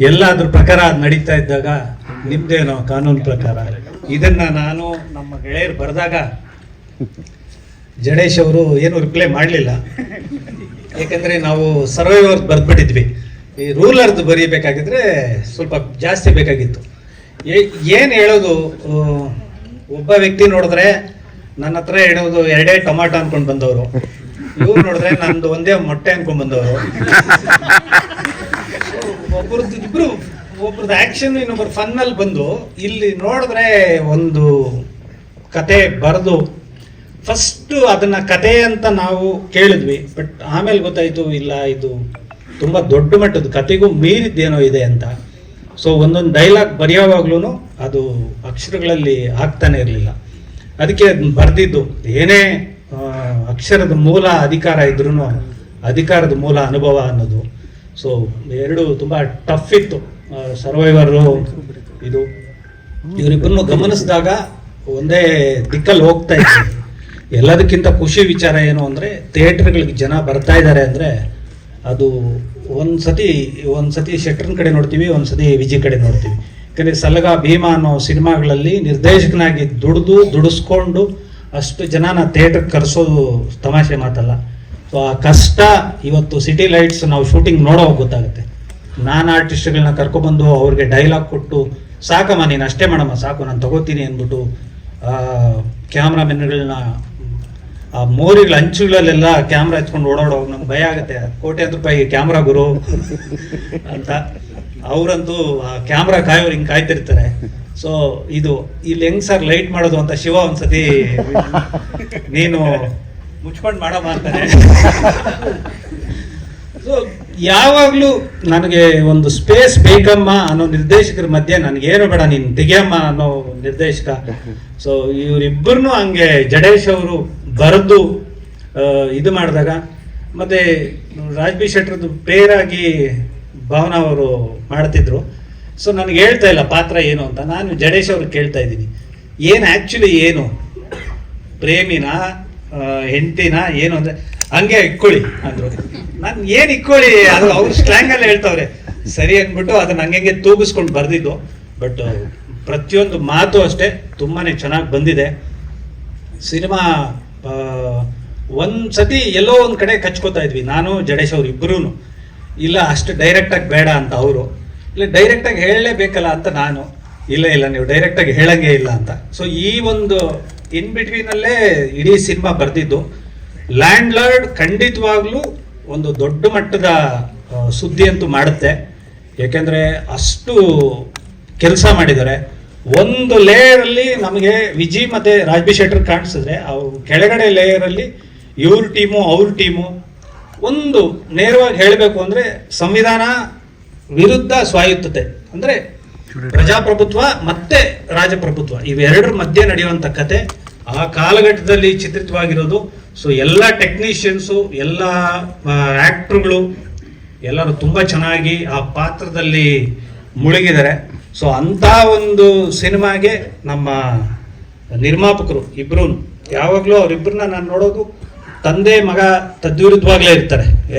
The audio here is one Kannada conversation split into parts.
ಎಲ್ಲ ಅದ್ರ ಪ್ರಕಾರ ಅದು ನಡೀತಾ ಇದ್ದಾಗ ನಿಮ್ದೇನೋ ಕಾನೂನು ಪ್ರಕಾರ ಇದನ್ನ ನಾನು ನಮ್ಮ ಗೆಳೆಯರು ಬರೆದಾಗ ಜಡೇಶ್ ಅವರು ಏನು ರಿಪ್ಲೈ ಮಾಡಲಿಲ್ಲ. ಯಾಕಂದ್ರೆ ನಾವು ಸರ್ವೈವರ್ ಬರ್ದ್ಬಿಟ್ಟಿದ್ವಿ. ಈ ರೂಲರ್ದು ಬರೀಬೇಕಾಗಿದ್ರೆ ಸ್ವಲ್ಪ ಜಾಸ್ತಿ ಬೇಕಾಗಿತ್ತು. ಏನು ಹೇಳೋದು, ಒಬ್ಬ ವ್ಯಕ್ತಿ ನೋಡಿದ್ರೆ ನನ್ನ ಹತ್ರ ಹೇಳೋದು 2 ಟೊಮಾಟೊ ಅನ್ಕೊಂಡು ಬಂದವರು, ಇವ್ರು ನೋಡಿದ್ರೆ ನಂದು 1 ಮೊಟ್ಟೆ ಅನ್ಕೊಂಡ್ ಬಂದವರು. ಒಬ್ರದ್ದು ಆಕ್ಷನ್ ಇನ್ನೊಬ್ರು ಫನ್ನಲ್ಲಿ ಬಂದು ಇಲ್ಲಿ ನೋಡಿದ್ರೆ ಒಂದು ಕತೆ ಬರೆದು ಫಸ್ಟ್ ಅದನ್ನ ಕತೆ ಅಂತ ನಾವು ಕೇಳಿದ್ವಿ. ಬಟ್ ಆಮೇಲೆ ಗೊತ್ತಾಯ್ತು ಇಲ್ಲ, ಇದು ತುಂಬಾ ದೊಡ್ಡ ಮಟ್ಟದ ಕತೆಗೂ ಮೀರಿದ್ದೇನೋ ಇದೆ ಅಂತ. ಸೊ ಒಂದೊಂದು ಡೈಲಾಗ್ ಬರೆಯೋವಾಗ್ಲೂ ಅದು ಅಕ್ಷರಗಳಲ್ಲಿ ಆಗ್ತಾನೆ ಇರಲಿಲ್ಲ. ಅದಕ್ಕೆ ಬರೆದಿದ್ದು ಏನೇ ಅಕ್ಷರದ ಮೂಲ ಅಧಿಕಾರ ಇದ್ರೂ ಅಧಿಕಾರದ ಮೂಲ ಅನುಭವ ಅನ್ನೋದು. ಸೊ ಎರಡು ತುಂಬ ಟಫ್ ಇತ್ತು. ಸರ್ವೈವರು ಇದು ಇವರಿಬ್ಬರನ್ನು ಗಮನಿಸಿದಾಗ ಒಂದೇ ದಿಕ್ಕಲ್ಲಿ ಹೋಗ್ತಾ ಇತ್ತು. ಎಲ್ಲದಕ್ಕಿಂತ ಖುಷಿ ವಿಚಾರ ಏನು ಅಂದರೆ ಥಿಯೇಟರ್ಗಳಿಗೆ ಜನ ಬರ್ತಾ ಇದ್ದಾರೆ ಅಂದರೆ ಅದು ಒಂದ್ಸತಿ ಶೆಟ್ಟರ್ನ ಕಡೆ ನೋಡ್ತೀವಿ, ಒಂದ್ಸತಿ ವಿಜಯ್ ಕಡೆ ನೋಡ್ತೀವಿ. ಯಾಕಂದರೆ ಸಲಗ ಭೀಮಾ ಅನ್ನೋ ಸಿನಿಮಾಗಳಲ್ಲಿ ನಿರ್ದೇಶಕನಾಗಿ ದುಡಿಸ್ಕೊಂಡು ಅಷ್ಟು ಜನನ ಥಿಯೇಟರ್ಗೆ ಕರೆಸೋದು ತಮಾಷೆ ಮಾತಲ್ಲ. ಸೊ ಆ ಕಷ್ಟ ಇವತ್ತು ಸಿಟಿ ಲೈಟ್ಸ್ ನಾವು ಶೂಟಿಂಗ್ ನೋಡೋವಾಗ ಗೊತ್ತಾಗುತ್ತೆ. ನಾನು ಆರ್ಟಿಸ್ಟ್ಗಳನ್ನ ಕರ್ಕೊಬಂದು ಅವ್ರಿಗೆ ಡೈಲಾಗ್ ಕೊಟ್ಟು ಸಾಕಮ್ಮ ನೀನು ಅಷ್ಟೇ ಮಾಡಮ್ಮ ಸಾಕು ನಾನು ತಗೋತೀನಿ ಅಂದ್ಬಿಟ್ಟು ಕ್ಯಾಮ್ರಾಮೆನ್ಗಳನ್ನ ಆ ಮೋರಿಗಳ ಅಂಚುಗಳಲ್ಲೆಲ್ಲ ಕ್ಯಾಮ್ರಾ ಎತ್ಕೊಂಡು ಓಡಾಡೋವಾಗ ನಮ್ಗೆ ಭಯ ಆಗುತ್ತೆ. ₹1,000,000 ಕ್ಯಾಮ್ರಾ ಗುರು ಅಂತ ಅವರಂತೂ ಆ ಕ್ಯಾಮ್ರಾ ಕಾಯೋರು ಹಿಂಗೆ ಕಾಯ್ತಿರ್ತಾರೆ. ಸೊ ಇದು ಇಲ್ಲಿ ಹೆಂಗ್ ಸರ್ ಲೈಟ್ ಮಾಡೋದು ಅಂತ ಶಿವ ಒಂದ್ಸತಿ ನೀನು ಮುಚ್ಕೊಂಡು ಮಾಡಮ್ಮ ಅಂತಾನೆ. ಸೊ ಯಾವಾಗಲೂ ನನಗೆ ಒಂದು ಸ್ಪೇಸ್ ಬೇಕಮ್ಮ ಅನ್ನೋ ನಿರ್ದೇಶಕರ ಮಧ್ಯೆ ನನಗೇನು ಬೇಡ ನೀನು ತೆಗಿಯಮ್ಮ ಅನ್ನೋ ನಿರ್ದೇಶಕ. ಸೊ ಇವರಿಬ್ಬರನ್ನು ಹಂಗೆ ಜಡೇಶ್ ಅವರು ಬರೆದು ಇದು ಮಾಡಿದಾಗ, ಮತ್ತೆ ರಾಜ್ಬಿ ಶೆಟ್ಟರ್ದು ಪೇರಾಗಿ ಭಾವನಾ ಅವರು ಮಾಡ್ತಿದ್ರು. ಸೊ ನನಗೆ ಹೇಳ್ತಾ ಇಲ್ಲ ಪಾತ್ರ ಏನು ಅಂತ. ನಾನು ಜಡೇಶ್ ಅವ್ರಿಗೆ ಕೇಳ್ತಾ ಇದ್ದೀನಿ, ಏನು ಆ್ಯಕ್ಚುಲಿ ಏನು ಪ್ರೇಮಿನ ಹೆಂಡ್ತಿನ ಏನು ಅಂದರೆ ಹಂಗೆ ಇಕ್ಕೊಳ್ಳಿ ಅಂದರು. ನಾನು ಏನು ಇಕ್ಕೊಳ್ಳಿ, ಅದು ಅವ್ರ ಸ್ಲ್ಯಾಂಗಲ್ಲಿ ಹೇಳ್ತಾವ್ರೆ ಸರಿ ಅಂದ್ಬಿಟ್ಟು ಅದನ್ನ ಹಂಗೆ ತೂಗಿಸ್ಕೊಂಡು ಬರೆದಿದ್ದು. ಬಟ್ ಪ್ರತಿಯೊಂದು ಮಾತು ಅಷ್ಟೇ ತುಂಬಾ ಚೆನ್ನಾಗಿ ಬಂದಿದೆ. ಸಿನಿಮಾ ಒಂದ್ಸತಿ ಎಲ್ಲೋ ಒಂದು ಕಡೆ ಕಚ್ಕೋತಾ ಇದ್ವಿ ನಾನು ಜಡೇಶ್ ಅವ್ರು ಇಬ್ಬರೂ. ಇಲ್ಲ ಅಷ್ಟು ಡೈರೆಕ್ಟಾಗಿ ಬೇಡ ಅಂತ ಅವರು, ಇಲ್ಲ ಡೈರೆಕ್ಟಾಗಿ ಹೇಳಲೇಬೇಕಲ್ಲ ಅಂತ ನಾನು, ಇಲ್ಲ ನೀವು ಡೈರೆಕ್ಟಾಗಿ ಹೇಳಂಗೆ ಇಲ್ಲ ಅಂತ. ಸೊ ಈ ಒಂದು ಇನ್ ಬಿಟ್ವೀನಲ್ಲೇ ಇಡೀ ಸಿನಿಮಾ ಬರೆದಿದ್ದು. ಲ್ಯಾಂಡ್ ಲಾರ್ಡ್ ಖಂಡಿತವಾಗ್ಲೂ ಒಂದು ದೊಡ್ಡ ಮಟ್ಟದ ಸುದ್ದಿ ಅಂತೂ ಮಾಡುತ್ತೆ. ಯಾಕೆಂದರೆ ಅಷ್ಟು ಕೆಲಸ ಮಾಡಿದ್ದಾರೆ. ಒಂದು ಲೇಯರಲ್ಲಿ ನಮಗೆ ವಿಜಯ್ ಮತ್ತು ರಾಜ್ಬಿ ಶೆಟ್ಟರ್ ಕಾಣಿಸಿದ್ರೆ, ಅವ್ರು ಕೆಳಗಡೆ ಲೇಯರಲ್ಲಿ ಇವ್ರ ಟೀಮು ಅವ್ರ ಟೀಮು. ಒಂದು ನೇರವಾಗಿ ಹೇಳಬೇಕು ಅಂದರೆ ಸಂವಿಧಾನ ವಿರುದ್ಧ ಸ್ವಾಯತ್ತತೆ ಅಂದರೆ ಪ್ರಜಾಪ್ರಭುತ್ವ ಮತ್ತೆ ರಾಜಪ್ರಭುತ್ವ ಇವೆರಡರ ಮಧ್ಯೆ ನಡೆಯುವಂಥ ಕತೆ ಆ ಕಾಲಘಟ್ಟದಲ್ಲಿ ಚಿತ್ರಿತವಾಗಿರೋದು. ಸೊ ಎಲ್ಲ ಟೆಕ್ನಿಷಿಯನ್ಸು, ಎಲ್ಲ ಆ್ಯಕ್ಟ್ರುಗಳು ಎಲ್ಲರೂ ತುಂಬ ಚೆನ್ನಾಗಿ ಆ ಪಾತ್ರದಲ್ಲಿ ಮುಳುಗಿದ್ದಾರೆ. ಸೊ ಅಂಥ ಒಂದು ಸಿನಿಮಾಗೆ ನಮ್ಮ ನಿರ್ಮಾಪಕರು ಇಬ್ಬರು ಯಾವಾಗಲೂ ಅವರಿಬ್ಬರನ್ನ ನಾನು ನೋಡೋದು ತಂದೆ ಮಗ ತದ್ವಿರುದ್ಧವಾಗಲೇ ಇರ್ತಾರೆ.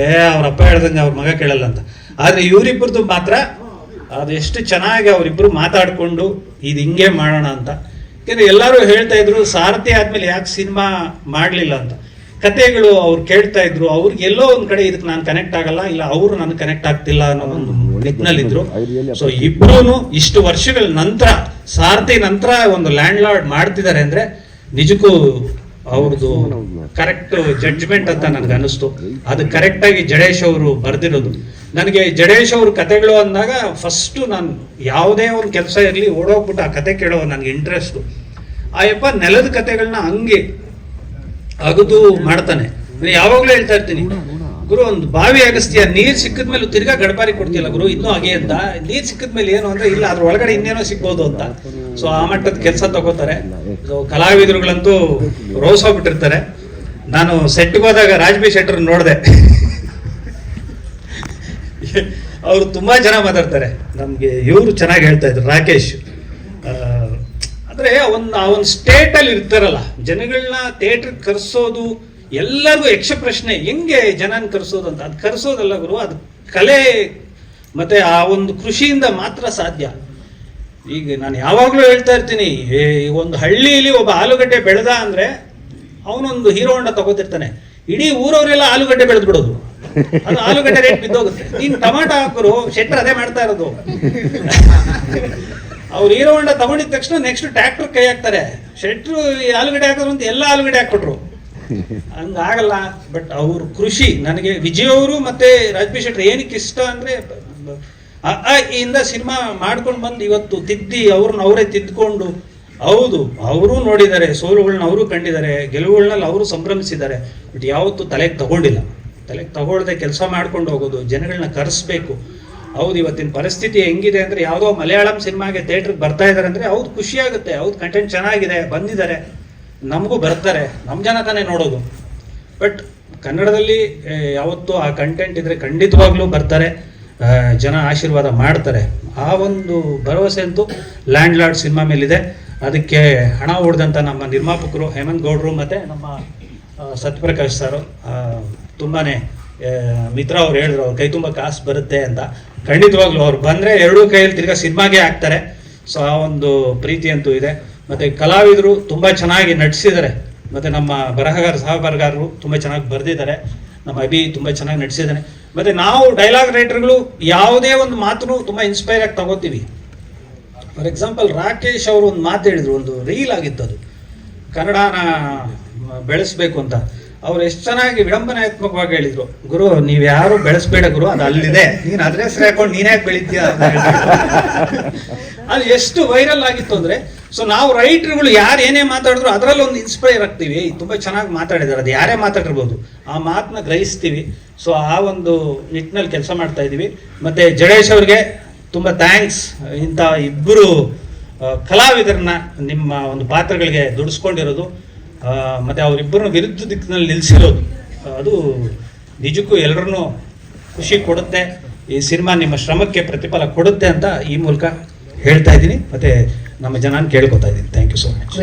ಅವ್ರ ಅಪ್ಪ ಹೇಳ್ದಂಗೆ ಅವ್ರ ಮಗ ಕೇಳಲ್ಲ ಅಂತ. ಆದರೆ ಇವರಿಬ್ಬರದು ಮಾತ್ರ ಅದು ಎಷ್ಟು ಚೆನ್ನಾಗಿ ಅವರಿಬ್ಬರು ಮಾತಾಡಿಕೊಂಡು ಇದು ಹಿಂಗೆ ಮಾಡೋಣ ಅಂತ. ಯಾಕೆಂದರೆ ಎಲ್ಲರೂ ಹೇಳ್ತಾ ಇದ್ರು ಸಾರಥಿ ಆದಮೇಲೆ ಯಾಕೆ ಸಿನಿಮಾ ಮಾಡಲಿಲ್ಲ ಅಂತ. ಕತೆಗಳು ಅವ್ರು ಕೇಳ್ತಾ ಇದ್ರು, ಅವ್ರಿಗೆ ಎಲ್ಲೋ ಒಂದು ಕಡೆ ಇದಕ್ಕೆ ನಾನು ಕನೆಕ್ಟ್ ಆಗಲ್ಲ, ಇಲ್ಲ ಅವರು ನನಗೆ ಕನೆಕ್ಟ್ ಆಗ್ತಿಲ್ಲ ಅನ್ನೋ ಒಂದು ನಿಟ್ಟಿನಲ್ಲಿದ್ರು. ಸೊ ಇಬ್ಬರೂ ಇಷ್ಟು ವರ್ಷಗಳ ನಂತರ ಸಾರಥಿ ನಂತರ ಒಂದು ಲ್ಯಾಂಡ್ ಲಾರ್ಡ್ ಮಾಡ್ತಿದ್ದಾರೆ ಅಂದರೆ ನಿಜಕ್ಕೂ ಅವ್ರದ್ದು ಕರೆಕ್ಟ್ ಜಡ್ಜ್ಮೆಂಟ್ ಅಂತ ನನಗೆ ಅನಿಸ್ತು. ಅದು ಕರೆಕ್ಟಾಗಿ ಜಡೇಶ್ ಅವರು ಬರೆದಿರೋದು. ನನಗೆ ಜಡೇಶ್ ಅವ್ರ ಕತೆಗಳು ಅಂದಾಗ ಫಸ್ಟು ನಾನು ಯಾವುದೇ ಒಂದು ಕೆಲಸ ಇರಲಿ ಓಡೋಗ್ಬಿಟ್ಟು ಆ ಕತೆ ಕೇಳೋ ನನಗೆ ಇಂಟ್ರೆಸ್ಟು. ಆಯಪ್ಪ ನೆಲದ ಕತೆಗಳನ್ನ ಹಂಗೆ ಅಗದು ಮಾಡ್ತಾನೆ. ಯಾವಾಗಲೂ ಹೇಳ್ತಾ ಇರ್ತೀನಿ, ಗುರು ಒಂದು ಬಾವಿ ಅಗಸ್ತ್ಯ ನೀರು ಸಿಕ್ಕಿದ ಮೇಲೆ ತಿರ್ಗಾ ಗಡಪಾರಿ ಕೊಡ್ತಿಲ್ಲ ಗುರು ಇನ್ನೂ ಹಾಗೆ ಅಂತ. ನೀರು ಸಿಕ್ಕಿದ ಮೇಲೆ ಏನು ಅಂದರೆ ಇಲ್ಲ ಅದ್ರ ಒಳಗಡೆ ಇನ್ನೇನೋ ಸಿಗ್ಬೋದು ಅಂತ. ಸೊ ಆ ಮಟ್ಟದ ಕೆಲಸ ತಗೋತಾರೆ. ಸೊ ಕಲಾವಿದರುಗಳಂತೂ ರೋಸ್ ಹೋಗ್ಬಿಟ್ಟಿರ್ತಾರೆ. ನಾನು ಸೆಟ್ಗೆ ಹೋದಾಗ ರಾಜ್ಬಿ ಶೆಟ್ಟರ್ ನೋಡಿದೆ, ಅವರು ತುಂಬಾ ಚೆನ್ನಾಗಿ ಮಾತಾಡ್ತಾರೆ. ನಮಗೆ ಇವರು ಚೆನ್ನಾಗಿ ಹೇಳ್ತಾ ಇದ್ರು ರಾಕೇಶ್. ಅಂದ್ರೆ ಒಂದು ಸ್ಟೇಟ್ ಅಲ್ಲಿ ಇರ್ತಾರಲ್ಲ, ಜನಗಳನ್ನ ಥಿಯೇಟರ್ ಕರೆಸೋದು ಎಲ್ಲರಿಗೂ ಯಕ್ಷ ಪ್ರಶ್ನೆ, ಹೆಂಗೆ ಜನನ ಕರೆಸೋದು ಅಂತ. ಅದು ಕರೆಸೋದಲ್ಲ ಗುರು, ಅದು ಕಲೆ ಮತ್ತೆ ಆ ಒಂದು ಕೃಷಿಯಿಂದ ಮಾತ್ರ ಸಾಧ್ಯ. ಈಗ ನಾನು ಯಾವಾಗಲೂ ಹೇಳ್ತಾ ಇರ್ತೀನಿ, ಒಂದು ಹಳ್ಳಿಯಲ್ಲಿ ಒಬ್ಬ ಆಲೂಗಡ್ಡೆ ಬೆಳೆದ ಅಂದ್ರೆ ಅವನೊಂದು ಹೀರೋ ಹೊಂಡ ತಗೋತಿರ್ತಾನೆ, ಇಡೀ ಊರವರೆಲ್ಲ ಆಲೂಗಡ್ಡೆ ಬೆಳೆದು ಬಿಡೋದು, ಅದು ಆಲೂಗಡ್ಡೆ ರೇಟ್ ಬಿದ್ದೋಗುತ್ತೆ. ನೀನ್ ಟೊಮಾಟೊ ಹಾಕರು, ಶೆಟ್ರ್ ಅದೇ ಮಾಡ್ತಾ ಇರೋದು. ಅವ್ರು ಹೀರೋ ಹೊಂಡ ತಗೊಂಡಿದ ತಕ್ಷಣ ನೆಕ್ಸ್ಟ್ ಟ್ರ್ಯಾಕ್ಟರ್ ಕೈ ಹಾಕ್ತಾರೆ, ಶೆಟ್ರು ಆಲೂಗಡ್ಡೆ ಹಾಕೋರು ಅಂತ ಎಲ್ಲ ಆಲೂಗಡ್ಡೆ ಹಾಕ್ಬಿಟ್ರು. ಹಂಗಾಗಲ್ಲ. ಬಟ್ ಅವ್ರ ಕೃಷಿ, ನನಗೆ ವಿಜಯ್ ಅವರು ಮತ್ತೆ ರಾಜ್ಬಿ ಶೆಟ್ಟಿ ಏನಕ್ಕೆ ಇಷ್ಟ ಅಂದ್ರೆ, ಇಂದ ಸಿನಿಮಾ ಮಾಡ್ಕೊಂಡು ಬಂದು ಇವತ್ತು ತಿದ್ದಿ ಅವ್ರನ್ನ ಅವರೇ ತಿದ್ಕೊಂಡು, ಹೌದು ಅವರು ನೋಡಿದ್ದಾರೆ, ಸೋಲುಗಳನ್ನ ಅವರು ಕಂಡಿದ್ದಾರೆ, ಗೆಲುವುಗಳನ್ನ ಅವರು ಸಂಭ್ರಮಿಸಿದ್ದಾರೆ. ಬಟ್ ಯಾವತ್ತೂ ತಲೆಗೆ ತಗೊಂಡಿಲ್ಲ. ತಲೆಗೆ ತಗೊಳ್ಳದೆ ಕೆಲಸ ಮಾಡ್ಕೊಂಡು ಹೋಗೋದು, ಜನಗಳನ್ನ ಕರೆಸ್ಬೇಕು. ಹೌದು, ಇವತ್ತಿನ ಪರಿಸ್ಥಿತಿ ಹೆಂಗಿದೆ ಅಂದ್ರೆ, ಯಾವುದೋ ಮಲಯಾಳಂ ಸಿನಿಮಾಗೆ ಥಿಯೇಟ್ರಿಗೆ ಬರ್ತಾ ಇದ್ದಾರೆ ಅಂದ್ರೆ ಹೌದು ಖುಷಿ ಆಗುತ್ತೆ, ಹೌದು ಕಂಟೆಂಟ್ ಚೆನ್ನಾಗಿದೆ, ಬಂದಿದ್ದಾರೆ, ನಮಗೂ ಬರ್ತಾರೆ, ನಮ್ಮ ಜನ ತಾನೇ ನೋಡೋದು. ಬಟ್ ಕನ್ನಡದಲ್ಲಿ ಯಾವತ್ತೂ ಆ ಕಂಟೆಂಟ್ ಇದ್ರೆ ಖಂಡಿತವಾಗ್ಲೂ ಬರ್ತಾರೆ, ಜನ ಆಶೀರ್ವಾದ ಮಾಡ್ತಾರೆ. ಆ ಒಂದು ಭರವಸೆ ಅಂತೂ ಲ್ಯಾಂಡ್ ಲಾರ್ಡ್ ಸಿನಿಮಾ ಮೇಲಿದೆ. ಅದಕ್ಕೆ ಹಣ ಹೊಡೆದಂಥ ನಮ್ಮ ನಿರ್ಮಾಪಕರು ಹೇಮಂತ್ ಗೌಡ್ರು ಮತ್ತು ನಮ್ಮ ಸತ್ಯಪ್ರಕಾಶ್ ಸರ್, ತುಂಬಾ ಮಿತ್ರ ಅವ್ರು ಹೇಳಿದ್ರು ಅವ್ರ ಕೈ ತುಂಬ ಕಾಸು ಬರುತ್ತೆ ಅಂತ. ಖಂಡಿತವಾಗ್ಲೂ ಅವ್ರು ಬಂದರೆ ಎರಡೂ ಕೈಯಲ್ಲಿ ತಿರ್ಗಾ ಸಿನಿಮಾಗೆ ಹಾಕ್ತಾರೆ. ಸೊ ಆ ಒಂದು ಪ್ರೀತಿ ಅಂತೂ ಇದೆ. ಮತ್ತು ಕಲಾವಿದರು ತುಂಬ ಚೆನ್ನಾಗಿ ನಟಿಸಿದ್ದಾರೆ. ಮತ್ತು ನಮ್ಮ ಸಹ ಬರಹಗಾರರು ತುಂಬ ಚೆನ್ನಾಗಿ ಬರೆದಿದ್ದಾರೆ. ನಮ್ಮ ಅಭಿ ತುಂಬ ಚೆನ್ನಾಗಿ ನಟಿಸಿದ್ದಾನೆ. ಮತ್ತು ನಾವು ಡೈಲಾಗ್ ರೈಟರ್ಗಳು ಯಾವುದೇ ಒಂದು ಮಾತನ್ನು ತುಂಬ ಇನ್ಸ್ಪೈರ್ ಆಗಿ ತಗೋತೀವಿ. ಫಾರ್ ಎಕ್ಸಾಂಪಲ್ ರಾಕೇಶ್ ಅವರು ಒಂದು ಮಾತು ಹೇಳಿದ್ರು, ಒಂದು ರೀಲ್ ಆಗಿತ್ತು, ಅದು ಕನ್ನಡನ ಬೆಳೆಸ್ಬೇಕು ಅಂತ. ಅವ್ರು ಎಷ್ಟು ಚೆನ್ನಾಗಿ ವಿಡಂಬನಾತ್ಮಕವಾಗಿ ಹೇಳಿದ್ರು, ಗುರು ನೀವು ಯಾರು ಬೆಳೆಸ್ಬೇಡ ಗುರು, ಅದು ಅಲ್ಲಿದೆ, ನೀನು ಅದ್ರ ಹೆಸರು ಹಾಕೊಂಡು ನೀನ್ ಯಾಕೆ ಬೆಳಿತೀಯ ಅಂತ. ಅದು ಎಷ್ಟು ವೈರಲ್ ಆಗಿತ್ತು ಅಂದ್ರೆ, ಸೊ ನಾವು ರೈಟರ್ಗಳು ಯಾರು ಏನೇ ಮಾತಾಡಿದ್ರು ಅದರಲ್ಲಿ ಒಂದು ಇನ್ಸ್ಪೈರ್ ಆಗ್ತೀವಿ. ತುಂಬ ಚೆನ್ನಾಗಿ ಮಾತಾಡಿದ್ದಾರೆ, ಅದು ಯಾರೇ ಮಾತಾಡಿರ್ಬೋದು, ಆ ಮಾತನ್ನ ಗ್ರಹಿಸ್ತೀವಿ. ಸೊ ಆ ಒಂದು ನಿಟ್ಟಿನಲ್ಲಿ ಕೆಲಸ ಮಾಡ್ತಾ ಇದ್ದೀವಿ. ಮತ್ತೆ ಜಡೇಶ್ ಅವ್ರಿಗೆ ತುಂಬ ಥ್ಯಾಂಕ್ಸ್, ಇಂಥ ಇಬ್ಬರು ಕಲಾವಿದರನ್ನ ನಿಮ್ಮ ಒಂದು ಪಾತ್ರಗಳಿಗೆ ದುಡಿಸ್ಕೊಂಡಿರೋದು, ಮತ್ತು ಅವರಿಬ್ಬರನ್ನು ವಿರುದ್ಧ ದಿಕ್ಕಿನಲ್ಲಿ ನಿಲ್ಲಿಸಿರೋದು, ಅದು ನಿಜಕ್ಕೂ ಎಲ್ಲರನ್ನೂ ಖುಷಿ ಕೊಡುತ್ತೆ. ಈ ಸಿನಿಮಾ ನಿಮ್ಮ ಶ್ರಮಕ್ಕೆ ಪ್ರತಿಫಲ ಕೊಡುತ್ತೆ ಅಂತ ಈ ಮೂಲಕ ಹೇಳ್ತಾ ಇದ್ದೀನಿ. ಮತ್ತು ನಮ್ಮ ಜನಾನ ಕೇಳ್ಕೊತಾ ಇದ್ದೀನಿ. Thank you so much.